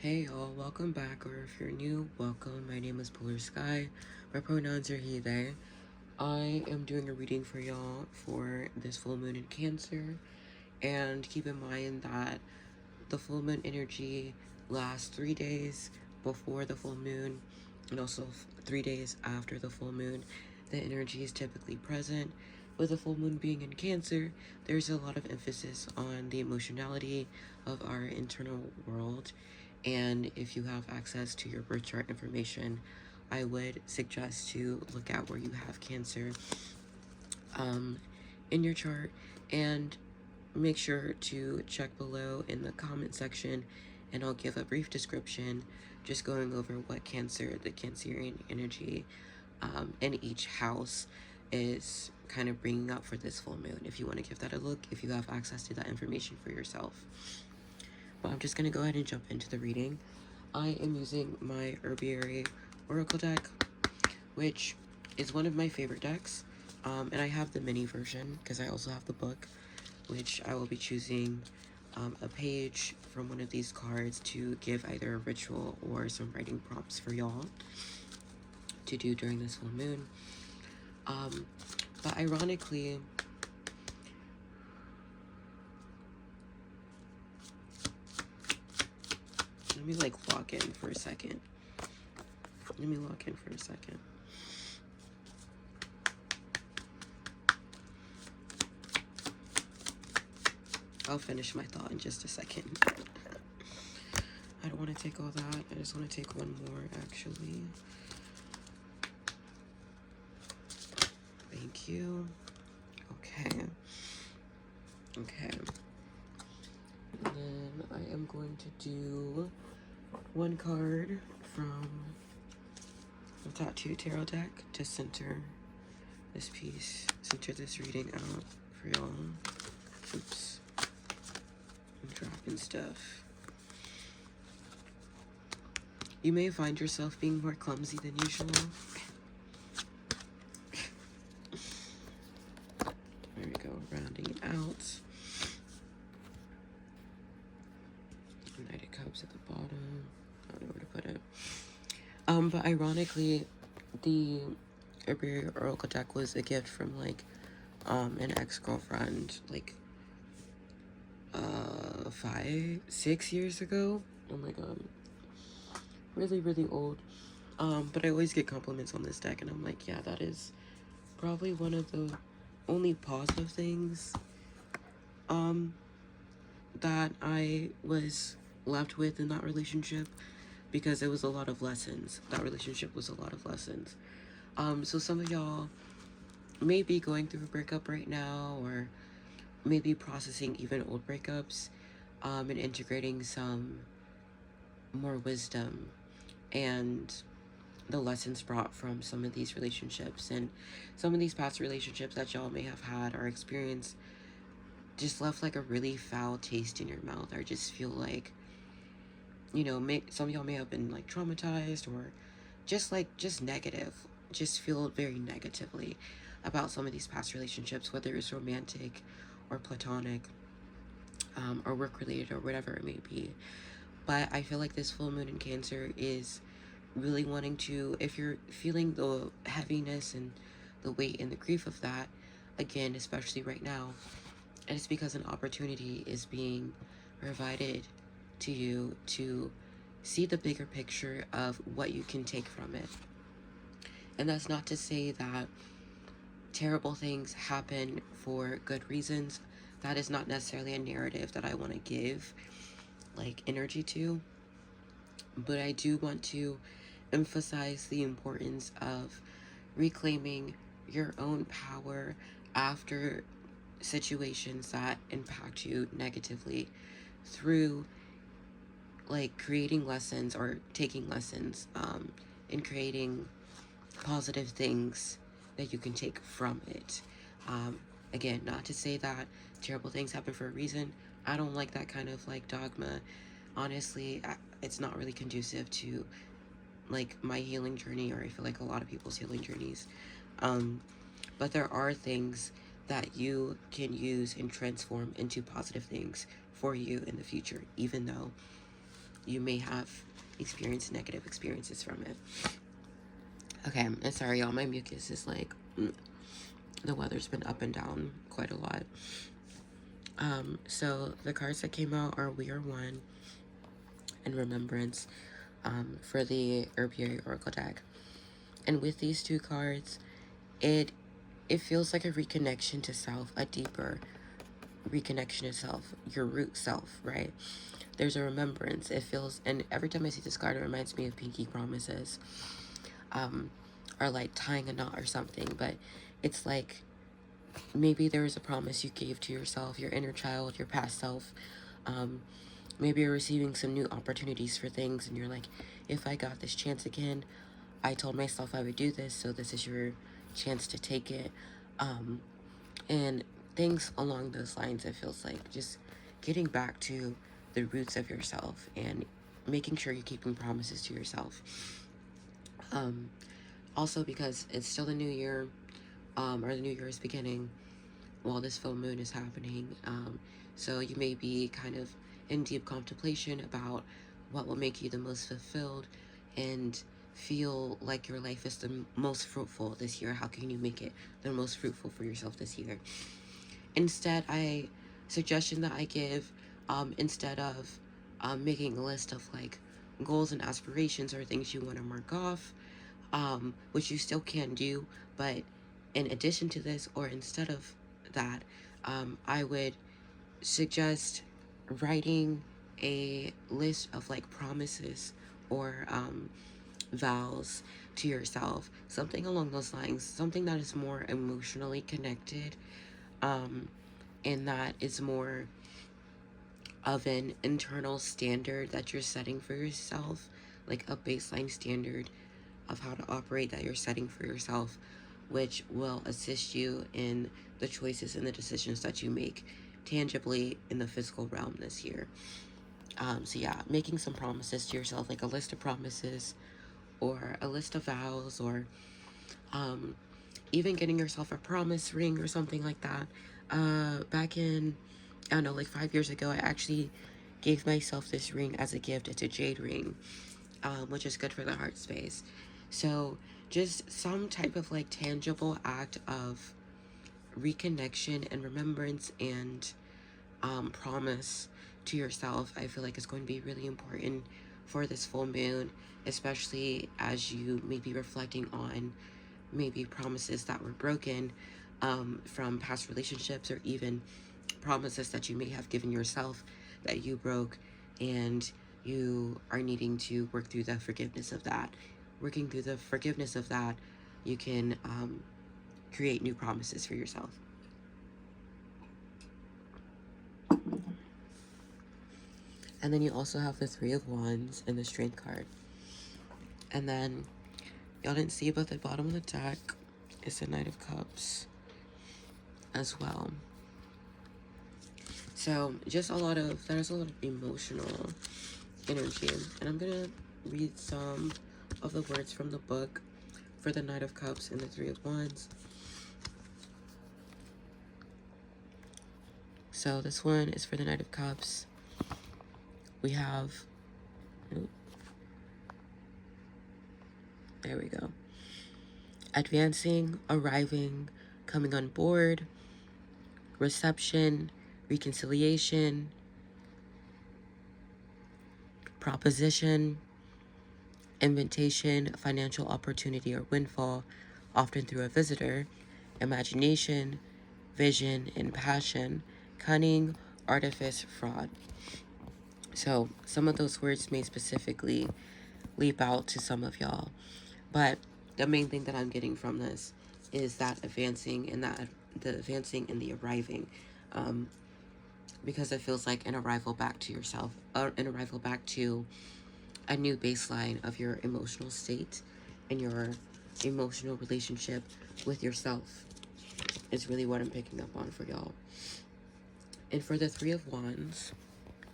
Hey y'all, welcome back, or if you're new, welcome. My name is Polar.Sky. My pronouns are he, they. I am doing a reading for y'all for this full moon in Cancer, and keep in mind that the full moon energy lasts 3 days before the full moon, and also 3 days after the full moon. The energy is typically present. With the full moon being in Cancer, there's a lot of emphasis on the emotionality of our internal world. And if you have access to your birth chart information, I would suggest to look at where you have Cancer in your chart, and make sure to check below in the comment section, and I'll give a brief description just going over what the Cancerian energy in each house is kind of bringing up for this full moon, if you want to give that a look, if you have access to that information for yourself. But I'm just going to go ahead and jump into the reading. I am using my Herbiary Oracle deck, which is one of my favorite decks, and I have the mini version because I also have the book, which I will be choosing a page from one of these cards to give either a ritual or some writing prompts for y'all to do during this full moon. But ironically, let me lock in for a second. I'll finish my thought in just a second. I don't want to take all that. I just want to take one more, actually. Thank you. Okay. And then I am going to do one card from the Tattoo Tarot deck to center this piece, center this reading out for y'all. Oops. I'm dropping stuff. You may find yourself being more clumsy than usual. There we go, rounding it out. Knight of Cups at the bottom. I don't know where to put it. But ironically, the Herbiary Oracle deck was a gift from an ex-girlfriend 6 years ago. Oh my god, really old. But I always get compliments on this deck, and I'm like, yeah, that is probably one of the only positive things that I was left with in that relationship, because it was a lot of lessons. That relationship was a lot of lessons. So some of y'all may be going through a breakup right now, or maybe processing even old breakups, and integrating some more wisdom and the lessons brought from some of these relationships, and some of these past relationships that y'all may have had or experienced just left a really foul taste in your mouth, or just feel like, some of y'all may have been traumatized, or just negative, just feel very negatively about some of these past relationships, whether it's romantic or platonic, or work related, or whatever it may be. But I feel like this full moon in Cancer is really wanting to, if you're feeling the heaviness and the weight and the grief of that, again, especially right now, and it's because an opportunity is being provided to you to see the bigger picture of what you can take from it. And that's not to say that terrible things happen for good reasons. That is not necessarily a narrative that I want to give energy to. But I do want to emphasize the importance of reclaiming your own power after situations that impact you negatively, through creating lessons or taking lessons, and creating positive things that you can take from it. Again, not to say that terrible things happen for a reason. I don't like that kind of dogma. Honestly, it's not really conducive to my healing journey, or I feel like a lot of people's healing journeys. But there are things that you can use and transform into positive things for you in the future, even though you may have experienced negative experiences from it. Okay, and sorry y'all, my mucus is like, the weather's been up and down quite a lot. So the cards that came out are We Are One and Remembrance, for the Herbier Oracle deck. And with these two cards, it feels like a reconnection to self, a deeper reconnection to self, your root self, right? There's a remembrance. It feels, and every time I see this card, it reminds me of pinky promises, or like tying a knot or something. But it's like maybe there was a promise you gave to yourself, your inner child, your past self. Maybe you're receiving some new opportunities for things, and you're like, if I got this chance again, I told myself I would do this, so this is your chance to take it. And things along those lines, it feels like just getting back to the roots of yourself and making sure you're keeping promises to yourself. Also, because it's still the new year, or the new year is beginning while this full moon is happening. So you may be kind of in deep contemplation about what will make you the most fulfilled and feel like your life is the most fruitful this year. How can you make it the most fruitful for yourself this year? Instead, suggestion that I give, instead of making a list of like goals and aspirations or things you want to mark off, which you still can do, but in addition to this, or instead of that, I would suggest writing a list of like promises or vows to yourself, something along those lines, something that is more emotionally connected, and that is more of an internal standard that you're setting for yourself, like a baseline standard of how to operate that you're setting for yourself, which will assist you in the choices and the decisions that you make tangibly in the physical realm this year. So yeah, making some promises to yourself, like a list of promises or a list of vows, or even getting yourself a promise ring or something like that. Back in, I don't know, like 5 years ago, I actually gave myself this ring as a gift. It's a jade ring, which is good for the heart space. So just some type of like tangible act of reconnection and remembrance and promise to yourself, I feel like is going to be really important for this full moon, especially as you may be reflecting on maybe promises that were broken, from past relationships, or even promises that you may have given yourself that you broke, and you are needing to work through the forgiveness of that. Working through the forgiveness of that, you can create new promises for yourself. And then you also have the Three of Wands and the Strength card. And then y'all didn't see, but the bottom of the deck is the Knight of Cups as well. So just there's a lot of emotional energy. And I'm gonna read some of the words from the book for the Knight of Cups and the Three of Wands. So this one is for the Knight of Cups. We have, there we go. Advancing, arriving, coming on board, reception, reconciliation, proposition, invitation, financial opportunity or windfall, often through a visitor, imagination, vision, and passion, cunning, artifice, fraud. So some of those words may specifically leap out to some of y'all, but the main thing that I'm getting from this is that advancing and the arriving, because it feels like an arrival back to yourself, or an arrival back to a new baseline of your emotional state and your emotional relationship with yourself is really what I'm picking up on for y'all. And for the Three of Wands,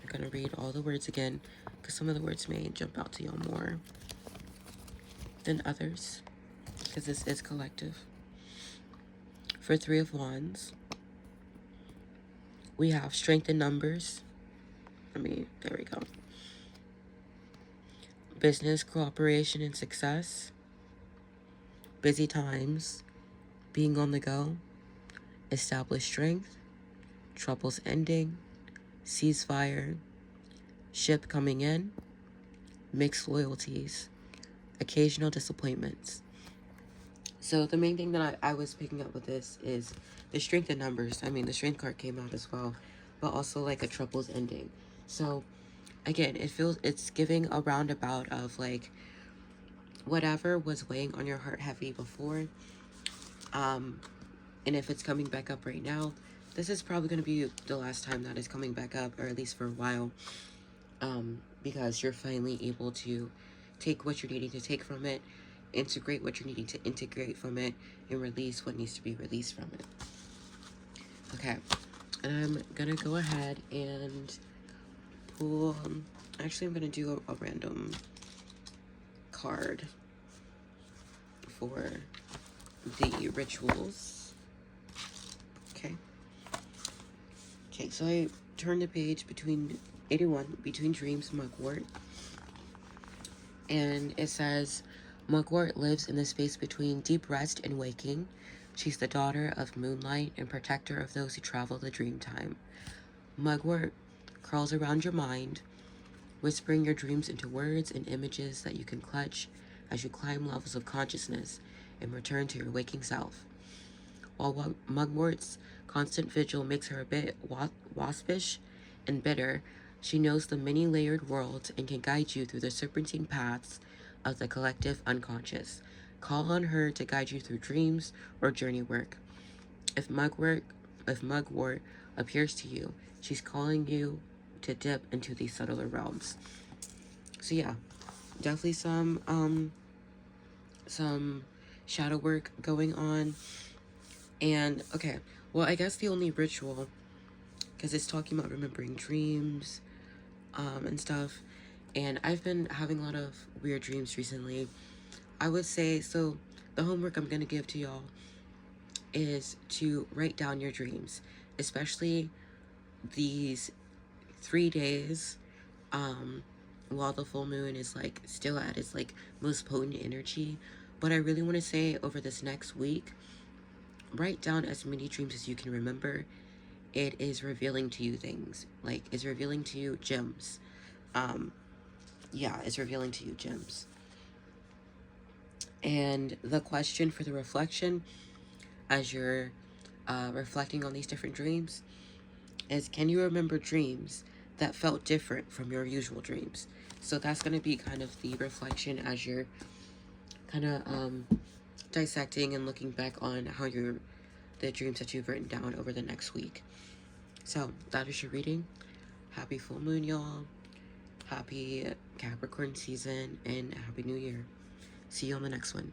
I'm going to read all the words again, because some of the words may jump out to y'all more than others, because this is collective. For Three of Wands, we have strength in numbers. There we go. business cooperation and success, busy times, being on the go, established strength, troubles ending, ceasefire, ship coming in, mixed loyalties, occasional disappointments. So the main thing that I was picking up with this is the strength in numbers. I mean, the strength card came out as well, but also like a troubles ending. So again, it's giving a roundabout of like whatever was weighing on your heart heavy before, and if it's coming back up right now, this is probably going to be the last time that it's coming back up, or at least for a while, because you're finally able to take what you're needing to take from it, integrate what you're needing to integrate from it, and release what needs to be released from it. Okay, and I'm gonna go ahead and pull, actually I'm gonna do a random card for the rituals. Okay, so I turned the page between 81, Between Dreams, Mugwort. And it says, Mugwort lives in the space between deep rest and waking. She's the daughter of moonlight and protector of those who travel the dream time. Mugwort crawls around your mind, whispering your dreams into words and images that you can clutch as you climb levels of consciousness and return to your waking self. While Mugwort's constant vigil makes her a bit waspish and bitter, she knows the many-layered world and can guide you through the serpentine paths of the collective unconscious. Call on her to guide you through dreams or journey work. If Mugwort appears to you, she's calling you to dip into these subtler realms. So yeah, definitely some shadow work going on. And okay, well, I guess the only ritual, because it's talking about remembering dreams and stuff, and I've been having a lot of weird dreams recently. I would say, so the homework I'm going to give to y'all is to write down your dreams, especially these 3 days while the full moon is like still at its like most potent energy. But I really want to say over this next week, write down as many dreams as you can remember. It is revealing to you things, like it's revealing to you gems. Yeah, it's revealing to you gems. And the question for the reflection, as you're reflecting on these different dreams, is can you remember dreams that felt different from your usual dreams? So that's going to be kind of the reflection as you're kind of dissecting and looking back on how the dreams that you've written down over the next week. So that is your reading. Happy full moon, y'all. Happy Capricorn season and happy new year. See you on the next one.